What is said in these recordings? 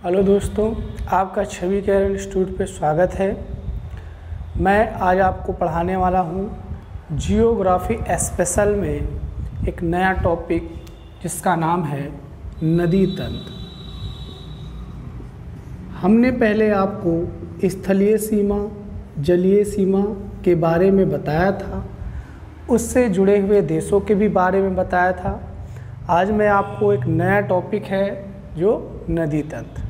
Hello दोस्तों, आपका छवि care institute पे स्वागत है। मैं आज आपको पढ़ाने वाला हूँ जियोग्राफी स्पेशल में एक नया टॉपिक जिसका नाम है नदी तंत्र। हमने पहले आपको स्थलीय सीमा, जलीय सीमा के बारे में बताया था, उससे जुड़े हुए देशों के भी बारे में बताया था। आज मैं आपको एक नया टॉपिक है जो नदी तंत्र।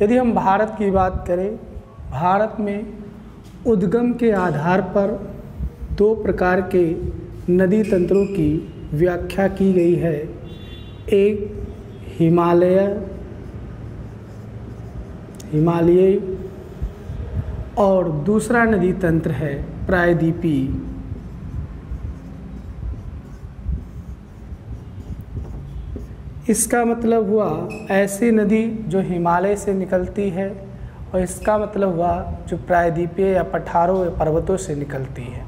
यदि हम भारत की बात करें, भारत में उद्गम के आधार पर दो प्रकार के नदी तंत्रों की व्याख्या की गई है। एक हिमालयी और दूसरा नदी तंत्र है प्रायद्वीपीय। इसका मतलब हुआ ऐसी नदी जो हिमालय से निकलती है, और इसका मतलब हुआ जो प्रायद्वीपीय या पठारों या पर्वतों से निकलती है।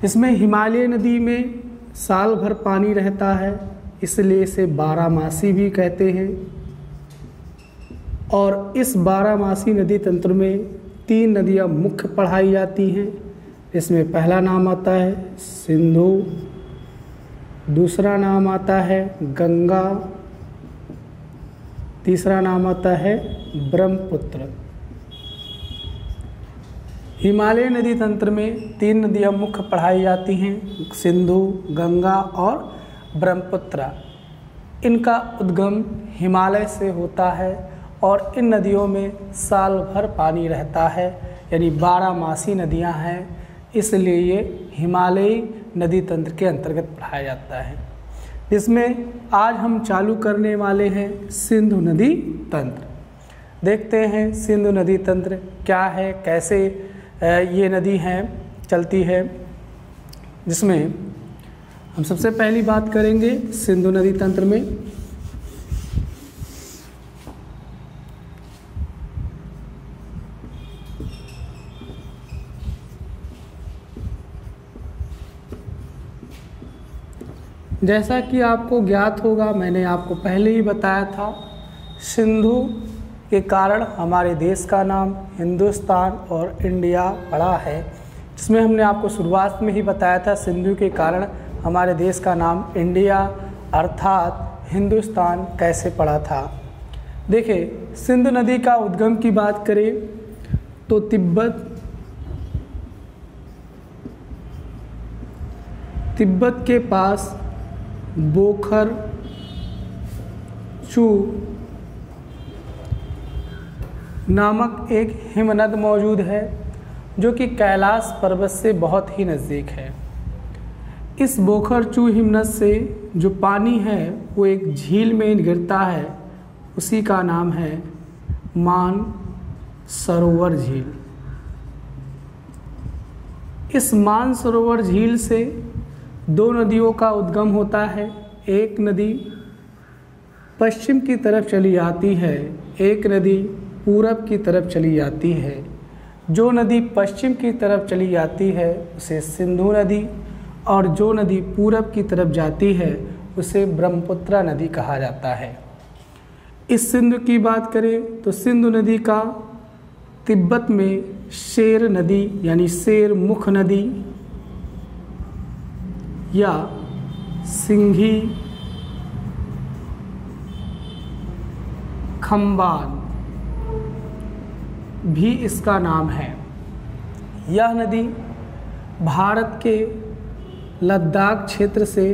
इसमें हिमालय नदी में साल भर पानी रहता है, इसलिए इसे बारहमासी भी कहते हैं। और इस बारहमासी नदी तंत्र में तीन नदियाँ मुख्य पढ़ाई जाती हैं। इसमें पहला नाम आता है सिंधु, दूसरा नाम आता है गंगा, तीसरा नाम आता है ब्रह्मपुत्र। हिमालय नदी तंत्र में तीन नदियाँ मुख्य पढ़ाई जाती हैं, सिंधु, गंगा और ब्रह्मपुत्र। इनका उद्गम हिमालय से होता है और इन नदियों में साल भर पानी रहता है, यानी बारहमासी नदियाँ हैं, इसलिए ये हिमालयी नदी तंत्र के अंतर्गत पढ़ाया जाता है। जिसमें आज हम चालू करने वाले हैं सिंधु नदी तंत्र। देखते हैं सिंधु नदी तंत्र क्या है, कैसे ये नदी चलती है। जिसमें हम सबसे पहली बात करेंगे सिंधु नदी तंत्र में। जैसा कि आपको ज्ञात होगा, मैंने आपको पहले ही बताया था, सिंधु के कारण हमारे देश का नाम हिंदुस्तान और इंडिया पड़ा है। जिसमें हमने आपको शुरुआत में ही बताया था, सिंधु के कारण हमारे देश का नाम इंडिया अर्थात हिंदुस्तान कैसे पड़ा था। देखिए, सिंधु नदी का उद्गम की बात करें तो तिब्बत के पास बोखर चू नामक एक हिमनद मौजूद है, जो कि कैलाश पर्वत से बहुत ही नज़दीक है। इस बोखर चू हिमनद से जो पानी है वो एक झील में गिरता है, उसी का नाम है मान सरोवर झील। इस मान सरोवर झील से दो नदियों का उद्गम होता है। एक नदी पश्चिम की तरफ चली जाती है, एक नदी पूरब की तरफ चली जाती है। जो नदी पश्चिम की तरफ चली जाती है उसे सिंधु नदी, और जो नदी पूरब की तरफ जाती है उसे ब्रह्मपुत्र नदी कहा जाता है। इस सिंधु की बात करें तो सिंधु नदी का तिब्बत में शेर नदी यानी शेर मुख नदी या सिंघी खम्बान भी इसका नाम है। यह नदी भारत के लद्दाख क्षेत्र से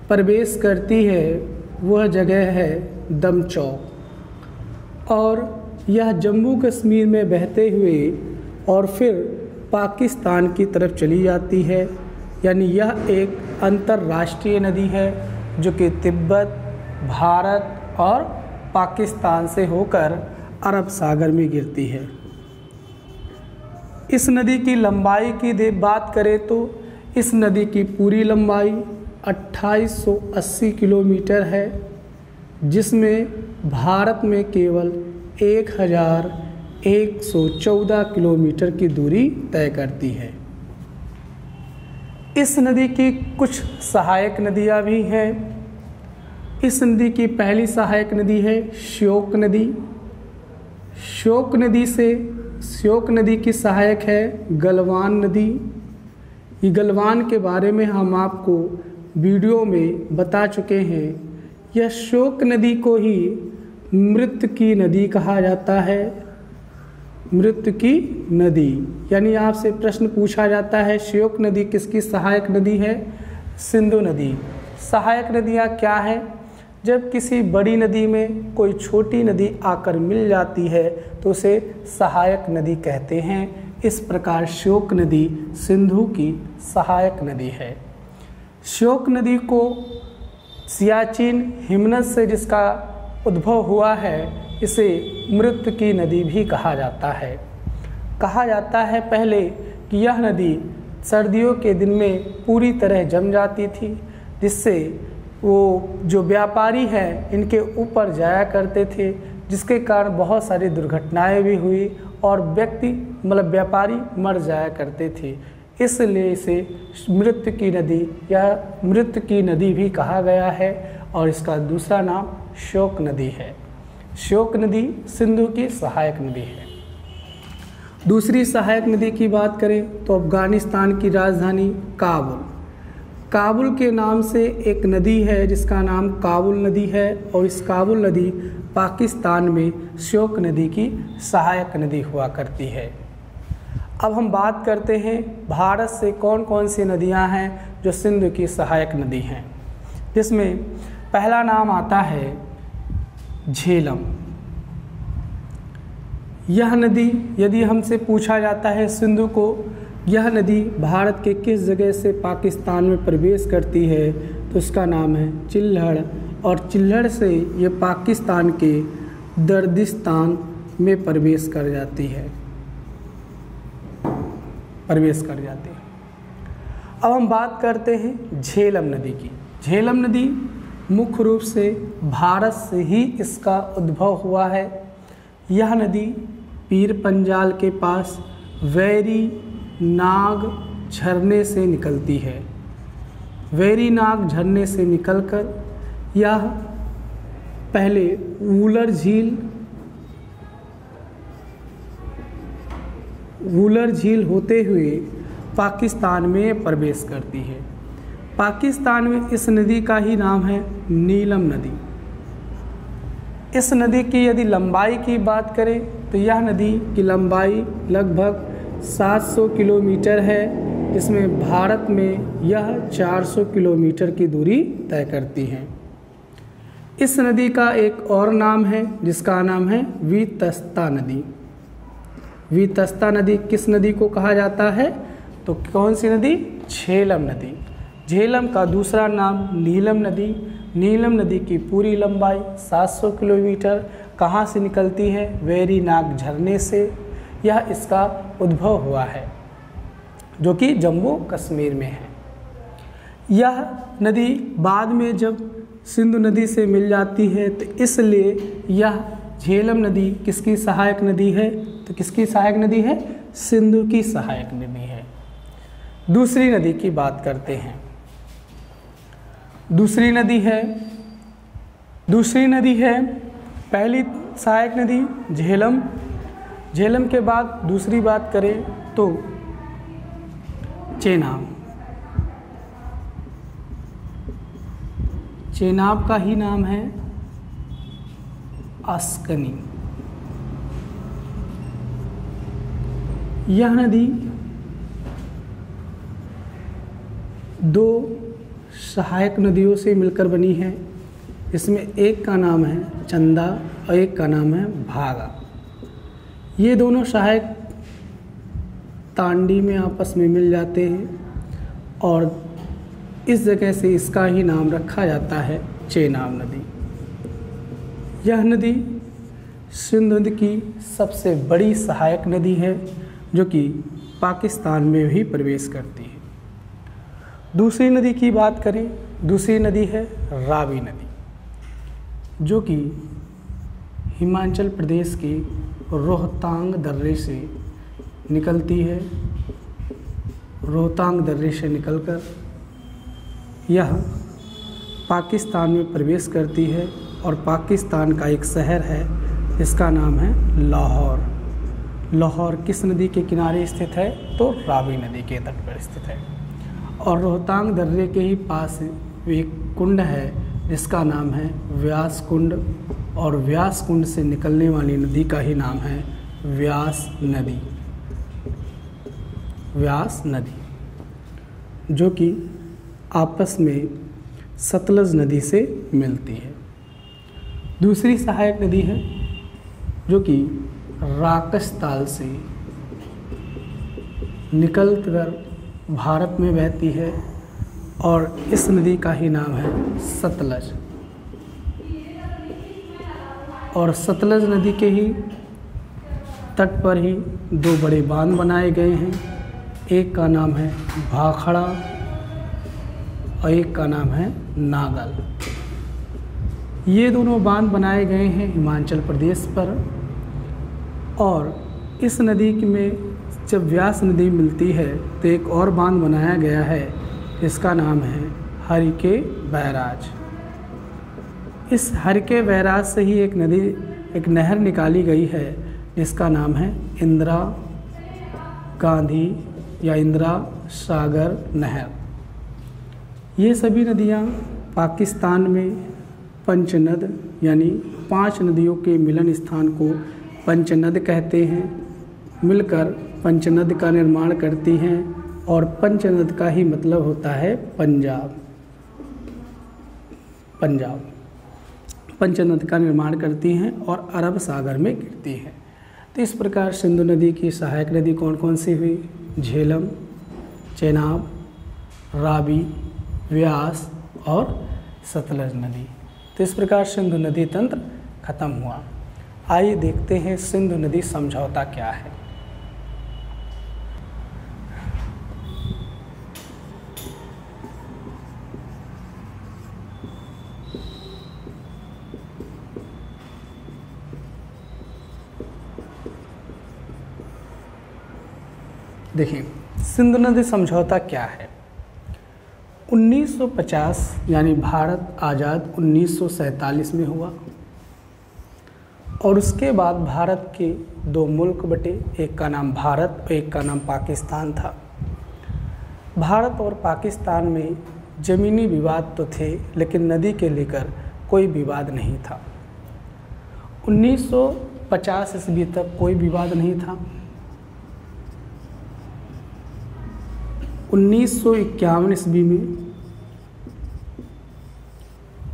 प्रवेश करती है, वह जगह है दमचौक, और यह जम्मू कश्मीर में बहते हुए और फिर पाकिस्तान की तरफ चली जाती है। यानी यह एक अंतर्राष्ट्रीय नदी है जो कि तिब्बत, भारत और पाकिस्तान से होकर अरब सागर में गिरती है। इस नदी की लंबाई की बात करें तो इस नदी की पूरी लंबाई 2880 किलोमीटर है, जिसमें भारत में केवल 1114 किलोमीटर की दूरी तय करती है। इस नदी की कुछ सहायक नदियाँ भी हैं, इस नदी की पहली सहायक नदी है श्योक नदी। श्योक नदी की सहायक है गलवान नदी। ये गलवान के बारे में हम आपको वीडियो में बता चुके हैं। यह श्योक नदी को ही मृत की नदी कहा जाता है। मृत की नदी, यानी आपसे प्रश्न पूछा जाता है श्योक नदी किसकी सहायक नदी है? सिंधु नदी। सहायक नदियाँ क्या है? जब किसी बड़ी नदी में कोई छोटी नदी आकर मिल जाती है तो उसे सहायक नदी कहते हैं। इस प्रकार श्योक नदी सिंधु की सहायक नदी है। श्योक नदी को सियाचिन हिमनद से जिसका उद्भव हुआ है, इसे मृत की नदी भी कहा जाता है। कहा जाता है पहले कि यह नदी सर्दियों के दिन में पूरी तरह जम जाती थी, जिससे वो जो व्यापारी हैं इनके ऊपर जाया करते थे, जिसके कारण बहुत सारी दुर्घटनाएं भी हुई और व्यापारी मर जाया करते थे। इसलिए इसे मृत की नदी या मृत की नदी भी कहा गया है और इसका दूसरा नाम श्योक नदी है। श्योक नदी सिंधु की सहायक नदी है। दूसरी सहायक नदी की बात करें तो अफगानिस्तान की राजधानी काबुल के नाम से एक नदी है जिसका नाम काबुल नदी है और इस काबुल नदी पाकिस्तान में श्योक नदी की सहायक नदी हुआ करती है। अब हम बात करते हैं भारत से कौन कौन सी नदियां हैं जो सिंधु की सहायक नदी हैं, जिसमें पहला नाम आता है झेलम। यह नदी यदि हमसे पूछा जाता है सिंधु को यह नदी भारत के किस जगह से पाकिस्तान में प्रवेश करती है, तो इसका नाम है चिल्हड़ और चिल्हड़ से ये पाकिस्तान के दर्दिस्तान में प्रवेश कर जाती है। अब हम बात करते हैं झेलम नदी की। झेलम नदी मुख्य रूप से भारत से ही इसका उद्भव हुआ है। यह नदी पीर पंजाल के पास वैरी नाग झरने से निकलती है। वैरी नाग झरने से निकलकर यह पहले वूलर झील होते हुए पाकिस्तान में प्रवेश करती है। पाकिस्तान में इस नदी का ही नाम है नीलम नदी। इस नदी की यदि लंबाई की बात करें तो यह नदी की लंबाई लगभग 700 किलोमीटर है, जिसमें भारत में यह 400 किलोमीटर की दूरी तय करती है। इस नदी का एक और नाम है जिसका नाम है वीतस्ता नदी। वीतस्ता नदी किस नदी को कहा जाता है? तो कौन सी नदी? झेलम नदी। झेलम का दूसरा नाम नीलम नदी। नीलम नदी की पूरी लंबाई 700 किलोमीटर कहाँ से निकलती है? वैरी नाग झरने से। यह इसका उद्भव हुआ है जो कि जम्मू कश्मीर में है। यह नदी बाद में जब सिंधु नदी से मिल जाती है तो इसलिए यह झेलम नदी किसकी सहायक नदी है? तो किसकी सहायक नदी है? सिंधु की सहायक नदी है। दूसरी नदी की बात करते हैं। दूसरी नदी है पहली सहायक नदी झेलम। झेलम के बाद दूसरी बात करें तो चेनाब। चेनाब का ही नाम है अस्कनी। यह नदी दो सहायक नदियों से मिलकर बनी है, इसमें एक का नाम है चंदा और एक का नाम है भागा। ये दोनों सहायक तांडी में आपस में मिल जाते हैं और इस जगह से इसका ही नाम रखा जाता है चेनाब नदी। यह नदी सिंधु की सबसे बड़ी सहायक नदी है जो कि पाकिस्तान में भी प्रवेश करती है। दूसरी नदी की बात करें, दूसरी नदी है रावी नदी, जो कि हिमाचल प्रदेश के रोहतांग दर्रे से निकलती है। रोहतांग दर्रे से निकलकर यह पाकिस्तान में प्रवेश करती है और पाकिस्तान का एक शहर है जिसका नाम है लाहौर। लाहौर किस नदी के किनारे स्थित है? तो रावी नदी के तट पर स्थित है। और रोहतांग दर्रे के ही पास एक कुंड है जिसका नाम है व्यास कुंड, और व्यास कुंड से निकलने वाली नदी का ही नाम है व्यास नदी। व्यास नदी जो कि आपस में सतलज नदी से मिलती है। दूसरी सहायक नदी है जो कि राकश ताल से निकलकर भारत में बहती है और इस नदी का ही नाम है सतलज। और सतलज नदी के ही तट पर ही दो बड़े बांध बनाए गए हैं, एक का नाम है भाखड़ा और एक का नाम है नागल। ये दोनों बांध बनाए गए हैं हिमाचल प्रदेश पर। और इस नदी में जब व्यास नदी मिलती है तो एक और बांध बनाया गया है जिसका नाम है हरिके बैराज। इस हरिके बैराज से ही एक नहर निकाली गई है जिसका नाम है इंदिरा गांधी या इंदिरा सागर नहर। ये सभी नदियाँ पाकिस्तान में पंचनद यानी 5 नदियों के मिलन स्थान को पंचनद कहते हैं, मिलकर पंचनद का निर्माण करती हैं। और पंचनद का ही मतलब होता है पंजाब। पंचनद का निर्माण करती हैं और अरब सागर में गिरती हैं। तो इस प्रकार सिंधु नदी की सहायक नदी कौन कौन सी हुई? झेलम, चेनाब, रावी, व्यास और सतलज नदी। तो इस प्रकार सिंधु नदी तंत्र खत्म हुआ। आइए देखते हैं सिंधु नदी समझौता क्या है। देखिए, सिंधु नदी समझौता क्या है। 1950 यानी भारत आज़ाद 1947 में हुआ और उसके बाद भारत के 2 मुल्क बटे, एक का नाम भारत और एक का नाम पाकिस्तान था। भारत और पाकिस्तान में ज़मीनी विवाद तो थे लेकिन नदी के लेकर कोई विवाद नहीं था। 1950 ईस्वी तक कोई विवाद नहीं था। 1951 ईस्वी में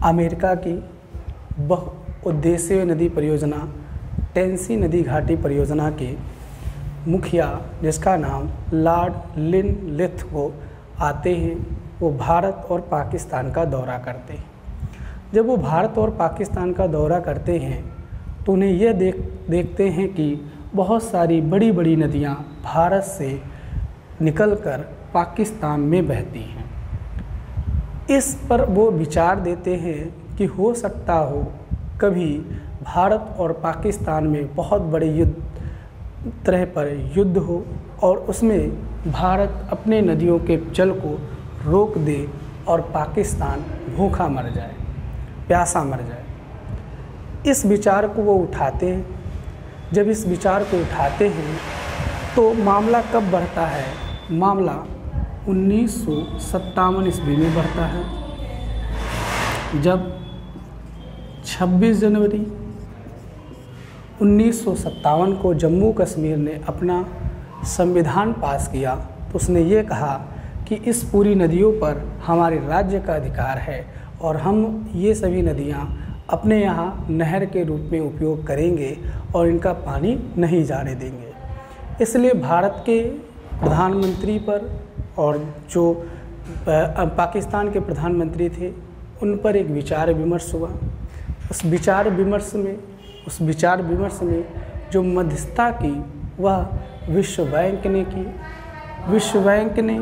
अमेरिका की बहुउद्देशीय नदी परियोजना टेंसी नदी घाटी परियोजना के मुखिया जिसका नाम लॉर्ड लिनलिथ आते हैं, वो भारत और पाकिस्तान का दौरा करते हैं। जब वो भारत और पाकिस्तान का दौरा करते हैं तो उन्हें यह देखते हैं कि बहुत सारी बड़ी बड़ी नदियाँ भारत से निकलकर पाकिस्तान में बहती हैं। इस पर वो विचार देते हैं कि हो सकता हो कभी भारत और पाकिस्तान में बहुत बड़े युद्ध हो और उसमें भारत अपने नदियों के जल को रोक दे और पाकिस्तान भूखा मर जाए, प्यासा मर जाए। इस विचार को वो उठाते हैं। जब इस विचार को उठाते हैं तो मामला कब बढ़ता है? मामला 1957 ईस्वी में बढ़ता है, जब 26 जनवरी 1957 को जम्मू कश्मीर ने अपना संविधान पास किया तो उसने ये कहा कि इस पूरी नदियों पर हमारे राज्य का अधिकार है और हम ये सभी नदियाँ अपने यहाँ नहर के रूप में उपयोग करेंगे और इनका पानी नहीं जाने देंगे। इसलिए भारत के प्रधानमंत्री पर और जो पाकिस्तान के प्रधानमंत्री थे उन पर एक विचार विमर्श हुआ। उस विचार विमर्श में जो मध्यस्थता की वह विश्व बैंक ने की। विश्व बैंक ने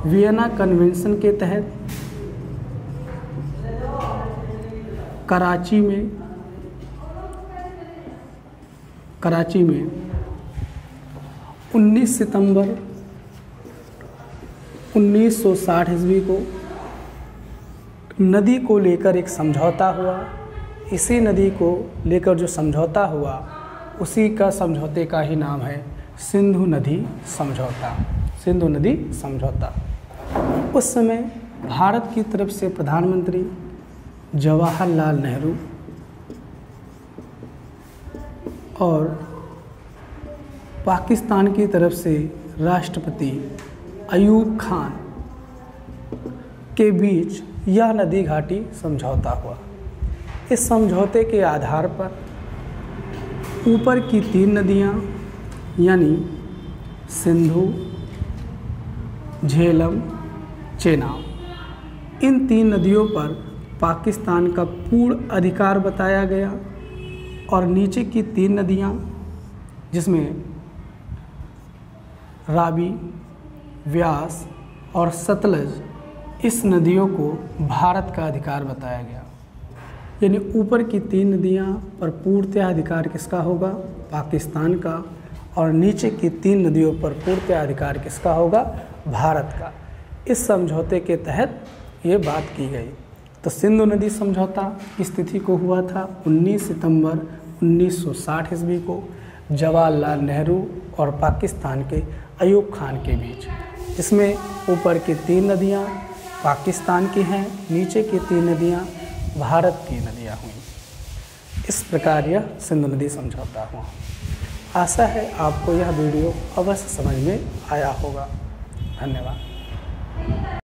वियना कन्वेंशन के तहत कराची में 19 सितंबर 1960 ईस्वी को नदी को लेकर एक समझौता हुआ। इसी नदी को लेकर जो समझौता हुआ उसी का समझौते का ही नाम है सिंधु नदी समझौता। सिंधु नदी समझौता। उस समय भारत की तरफ से प्रधानमंत्री जवाहरलाल नेहरू और पाकिस्तान की तरफ से राष्ट्रपति अयूब खान के बीच यह नदी घाटी समझौता हुआ। इस समझौते के आधार पर ऊपर की 3 नदियाँ यानी सिंधु, झेलम, चेनाब, इन 3 नदियों पर पाकिस्तान का पूर्ण अधिकार बताया गया और नीचे की 3 नदियाँ जिसमें रावी, व्यास और सतलज, इस नदियों को भारत का अधिकार बताया गया। यानी ऊपर की 3 नदियाँ पर पूर्णतः अधिकार किसका होगा? पाकिस्तान का। और नीचे की 3 नदियों पर पूर्णतः अधिकार किसका होगा? भारत का। इस समझौते के तहत ये बात की गई। तो सिंधु नदी समझौता किस तिथि को हुआ था? 19 सितंबर 1960 ईस्वी को जवाहरलाल नेहरू और पाकिस्तान के अयूब खान के बीच, जिसमें ऊपर की 3 नदियाँ पाकिस्तान की हैं, नीचे की 3 नदियाँ भारत की नदियाँ हुई। इस प्रकार यह सिंधु नदी समझौता हुआ। आशा है आपको यह वीडियो अवश्य समझ में आया होगा। धन्यवाद।